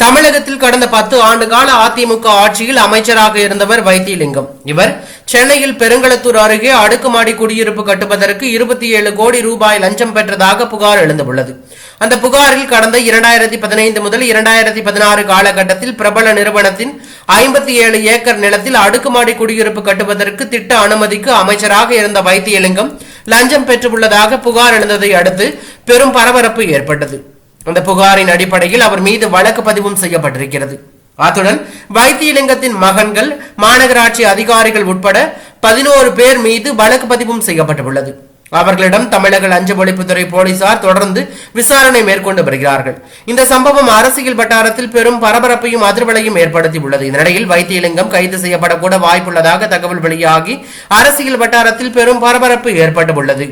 தமிழகத்தில் கடந்த 10 ஆண்டு கால அதிமுக ஆட்சியில் அமைச்சராக இருந்தவர் வைத்திலிங்கம். இவர் சென்னையில் பெருங்களத்தூர் அருகே அடுக்குமாடி குடியிருப்பு கட்டுவதற்கு 27 கோடி ரூபாய் லஞ்சம் பெற்றதாக புகார் எழுந்துள்ளது. அந்த புகாரில் கடந்த 2015 முதல் 2016 காலகட்டத்தில் பிரபல நிறுவனத்தின் 57 ஏக்கர் நிலத்தில் அடுக்குமாடி குடியிருப்பு கட்டுவதற்கு திட்ட அனுமதிக்கு அமைச்சராக இருந்த வைத்திலிங்கம் லஞ்சம் பெற்றுள்ளதாக புகார் எழுந்ததை அடுத்து பெரும் பரபரப்பு ஏற்பட்டது. அந்த புகாரின் அடிப்படையில் அவர் மீது வழக்கு பதிவும் செய்யப்பட்டிருக்கிறது. அத்துடன் வைத்திலிங்கத்தின் மகன்கள், மாநகராட்சி அதிகாரிகள் உட்பட 11 பேர் மீது வழக்கு பதிவும் செய்யப்பட்டுள்ளது. அவர்களிடம் தமிழக லஞ்ச ஒழிப்புத்துறை போலீசார் தொடர்ந்து விசாரணை மேற்கொண்டு வருகிறார்கள். இந்த சம்பவம் அரசியல் வட்டாரத்தில் பெரும் பரபரப்பையும் அதிர்வலையும் ஏற்படுத்தியுள்ளது. இதனிடையில் வைத்திலிங்கம் கைது செய்யப்படக்கூட வாய்ப்புள்ளதாக தகவல் வெளியாகி அரசியல் வட்டாரத்தில் பெரும் பரபரப்பு ஏற்பட்டுள்ளது.